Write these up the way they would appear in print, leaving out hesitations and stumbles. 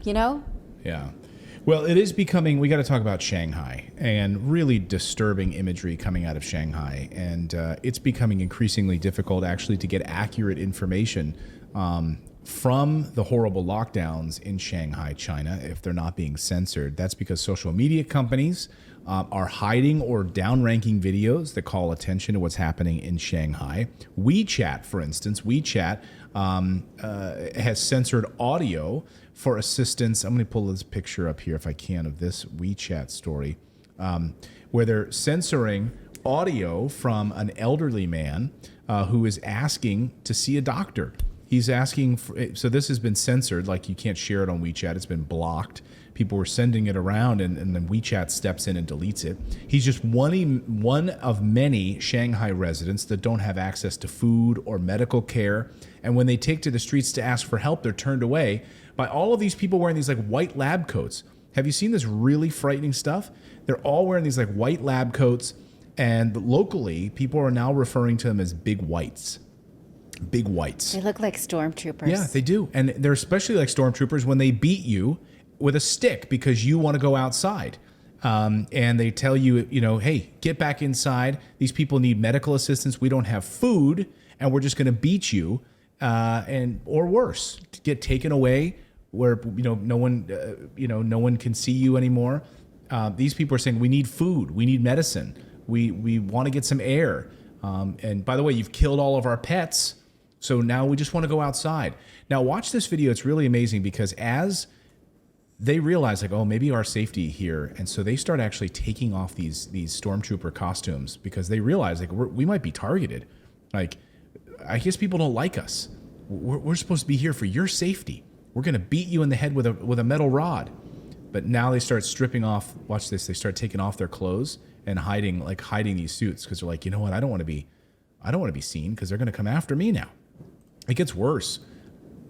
you know? Yeah. Well, it is becoming, we got to talk about Shanghai and really disturbing imagery coming out of Shanghai. And it's becoming increasingly difficult actually to get accurate information from the horrible lockdowns in Shanghai, China, if they're not being censored. That's because social media companies are hiding or downranking videos that call attention to what's happening in Shanghai. WeChat, for instance, has censored audio for assistance. I'm going to pull this picture up here if I can of this WeChat story, where they're censoring audio from an elderly man who is asking to see a doctor. He's asking for, so this has been censored, like you can't share it on WeChat. It's been blocked. People were sending it around, and then WeChat steps in and deletes it. He's just one of many Shanghai residents that don't have access to food or medical care. And when they take to the streets to ask for help, they're turned away by all of these people wearing these like white lab coats. Have you seen this really frightening stuff? They're all wearing these like white lab coats, and locally, people are now referring to them as big whites. Big whites. They look like stormtroopers. Yeah, they do. And they're especially like stormtroopers when they beat you with a stick because you want to go outside. And they tell you, hey, get back inside. These people need medical assistance. We don't have food, and we're just going to beat you, or worse, get taken away where no one can see you anymore. These people are saying we need food, we need medicine, we want to get some air. And by the way, you've killed all of our pets, so now we just want to go outside. Now watch this video. It's really amazing because as they realize like, oh, maybe our safety here. And so they start actually taking off these stormtrooper costumes because they realize like we might be targeted. Like, I guess people don't like us. We're supposed to be here for your safety. We're going to beat you in the head with a metal rod. But now they start stripping off. Watch this. They start taking off their clothes and hiding these suits because they're like, you know what? I don't want to be seen because they're going to come after me now. It gets worse.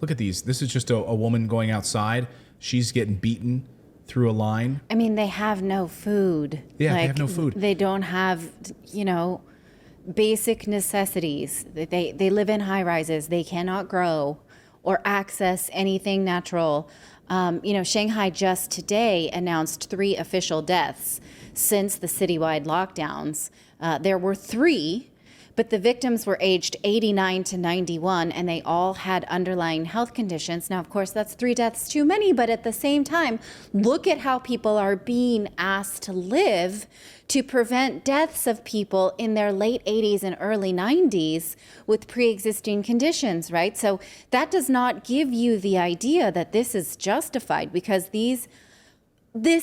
Look at these. This is just a woman going outside. She's getting beaten through a line. I mean, they have no food. Yeah, they have no food. They don't have, basic necessities. They live in high rises. They cannot grow or access anything natural. Shanghai just today announced 3 official deaths since the citywide lockdowns. There were 3, but the victims were aged 89 to 91, and they all had underlying health conditions. Now, of course, that's 3 deaths too many, but at the same time, look at how people are being asked to live to prevent deaths of people in their late 80s and early 90s with pre-existing conditions, right? So that does not give you the idea that this is justified because this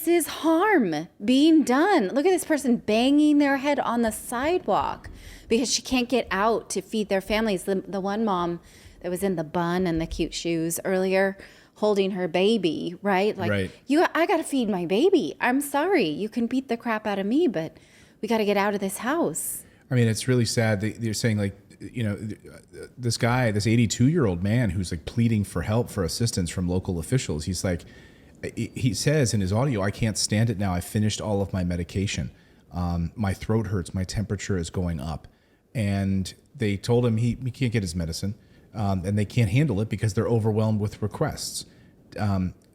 is harm being done. Look at this person banging their head on the sidewalk because she can't get out to feed their families. The one mom that was in the bun and the cute shoes earlier holding her baby, right? Like, right. I got to feed my baby. I'm sorry. You can beat the crap out of me, but we got to get out of this house. I mean, it's really sad. They're saying like, this guy, this 82-year-old man who's like pleading for help, for assistance from local officials. He's like, he says in his audio, I can't stand it now. I finished all of my medication. My throat hurts. My temperature is going up. And they told him he can't get his medicine. And they can't handle it because they're overwhelmed with requests.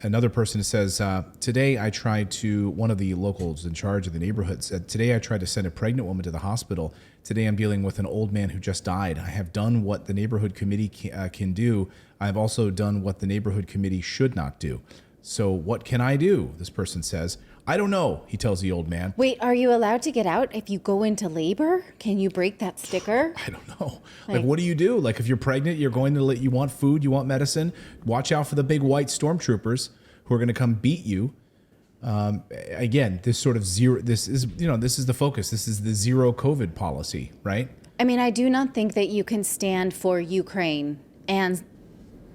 Another person says, today I tried to, one of the locals in charge of the neighborhood said, today I tried to send a pregnant woman to the hospital. Today I'm dealing with an old man who just died. I have done what the neighborhood committee can do. I've also done what the neighborhood committee should not do. So what can I do? This person says. I don't know, he tells the old man. Wait, are you allowed to get out if you go into labor? Can you break that sticker? I don't know. Like, what do you do? Like, if you're pregnant, you want food, you want medicine. Watch out for the big white stormtroopers who are going to come beat you. Again, this sort of this is the focus. This is the zero COVID policy, right? I mean, I do not think that you can stand for Ukraine and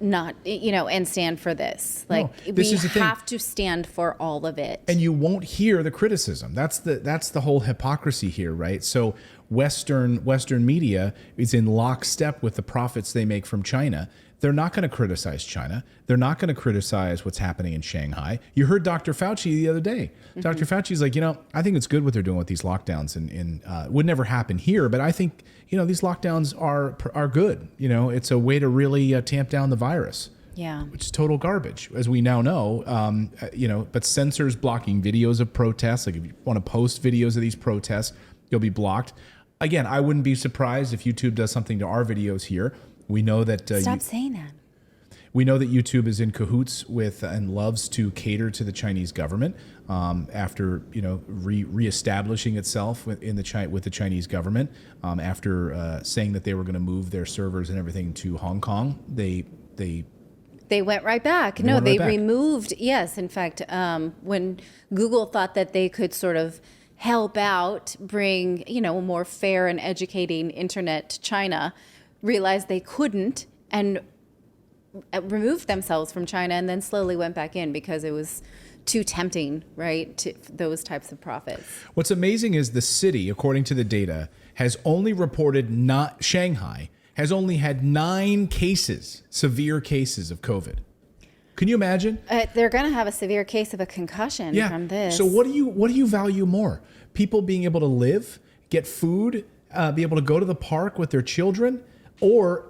not, and stand for this. Like, no, this we is the have to stand for all of it. And you won't hear the criticism. That's the whole hypocrisy here, right? So Western media is in lockstep with the profits they make from China. They're not going to criticize China. They're not going to criticize what's happening in Shanghai. You heard Dr. Fauci the other day. Mm-hmm. Dr. Fauci's like, I think it's good what they're doing with these lockdowns, and it would never happen here, but I think these lockdowns are good. It's a way to really tamp down the virus. Yeah. which is total garbage, as we now know. But censors blocking videos of protests. Like if you want to post videos of these protests, you'll be blocked. Again, I wouldn't be surprised if YouTube does something to our videos here. We know that Stop saying that. we know that YouTube is in cahoots with and loves to cater to the Chinese government after reestablishing itself with the Chinese government after saying that they were going to move their servers and everything to Hong Kong. They went right back. They removed. Yes, in fact, when Google thought that they could sort of help out, bring a more fair and educating internet to China, realized they couldn't and removed themselves from China, and then slowly went back in because it was too tempting, right, to those types of profits. What's amazing is the city, according to the data, has only reported Shanghai has only had 9 severe cases of COVID. Can you imagine? They're going to have a severe case of a concussion from this. So what do you value more? People being able to live, get food, be able to go to the park with their children, or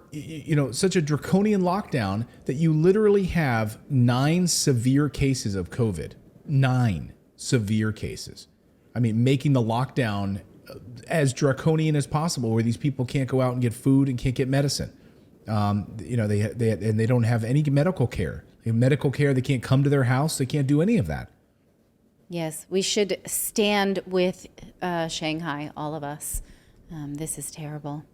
such a draconian lockdown that you literally have 9 severe cases of COVID. 9 severe cases. I mean, making the lockdown as draconian as possible, where these people can't go out and get food and can't get medicine. They don't have any medical care. They have medical care. They can't come to their house. They can't do any of that. Yes, we should stand with Shanghai, all of us. This is terrible.